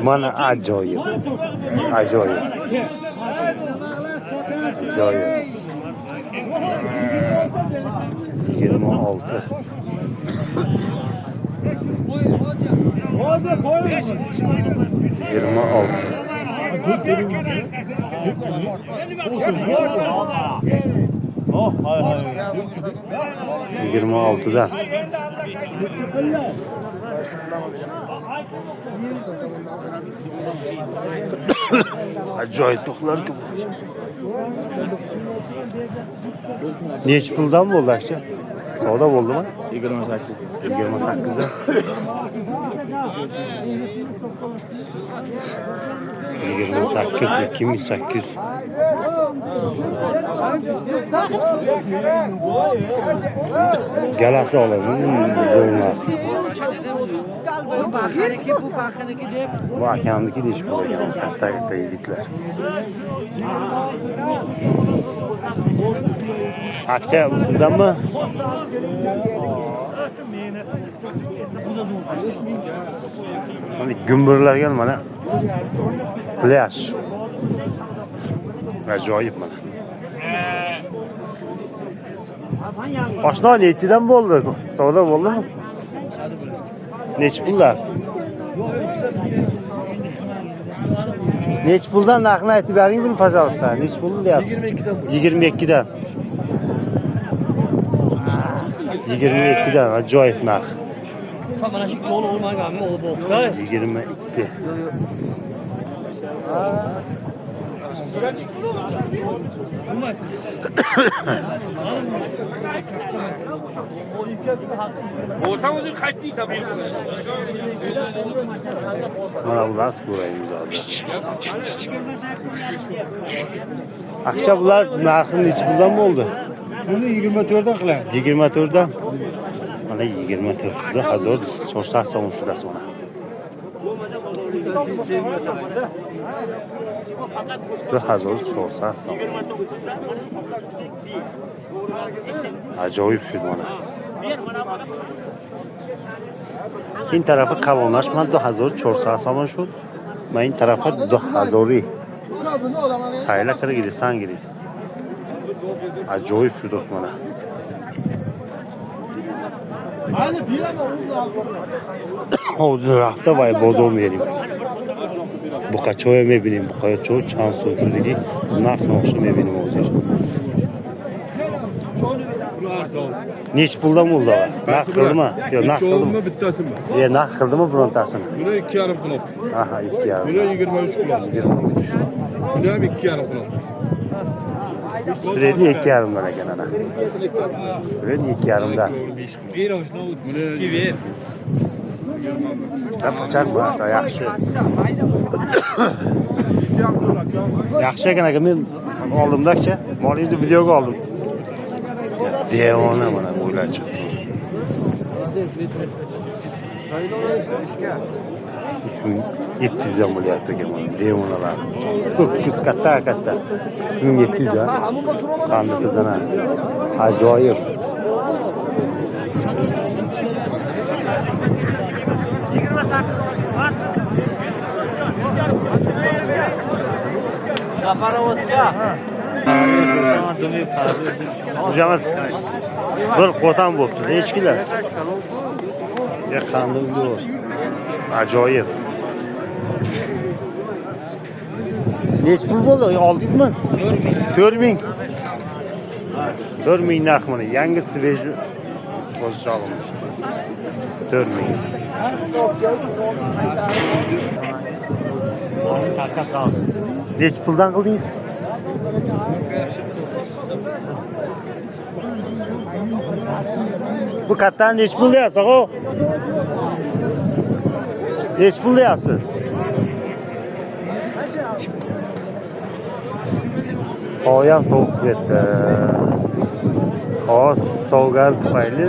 Mana ajoyib. Ajoyib. Ajoyib. 26. 26'dan. Ajoyib to'qlar ki. Necha puldan bo'ldi akcha? Savdo bo'ldimi? 28. 28'dan. 28, 2800. Galasi olamiz. Zo'rlar. Bu akamniki de iş bulagan. Katta yigitlar. Akcha bu sizdanmi? Mana gumburlarga mana plyaj. Ajoyib mana. Oshno nechidan bo'ldi? Savdo bo'ldimi? Nechi pullar? Nechi puldan narxini aytib bering buni, пожалуйста. Nechi pul deyapsiz? 22dan. 22dan ajoyib narx. Mana shu yo'l olmaganmi, o bo'lsa? 22. Olsan o'zing qaytdiysan bu yerga. Mana bular ko'raymiz hozir. Akcha bular narxi nechi puldan bo'ldi? Buni 24dan qilamiz. 24dan. Mana 24da hazır so'rsak so'mshudasiz mana. Bu hazır so'rsak. Ajoyib shu mana. این طرف کلانش من 2400 سامان شد. من این طرف 2000 سایلا کرده گرفتن گرید. عجایب شد اسمانه. حوض رفته باید بازار میریم. بقچه میبینیم. بقچه چند سوم شدگی نخ نقشه میبینیم حوضش. Neç puldan oldu abi? Nak kıldı mı? Yok nak kıldı mı? Bittesi mi? Nak kıldı mı brontasını? Buna 2,5 kulak. Aha 2,5. Buna 23 kulak. 23. Buna 2,5 kulak. Sürekli 2,5'dan eken ana. Sürekli 2,5'dan. Bir hoşuna gibi. Yapacak mı? Yaxşı. Yaxşı eken aka men oldimda-chi, molingizni videoga oldim. Devona mana bo'ylar chiqdi. 3700 dan bo'lyapti ekan mana devonalar. Ko'k katta. 2700 dan. Qanday qizana. Ajoyib. Hocamız bir qo'tan bo'pti. Echkilar. Ya qanday bu? Ajoyib. Necha pul bo'ldi? Oldingizmi? 4000. 4000 narx mana. Yangi sveji qo'zg'olimiz. 4000. Necha puldan qildingiz? Bu kattadan necha pul deyapsiz, o'g'o? Necha pul deyapsiz? Havo ham sovuq ketdi. Havo sovgan tufayli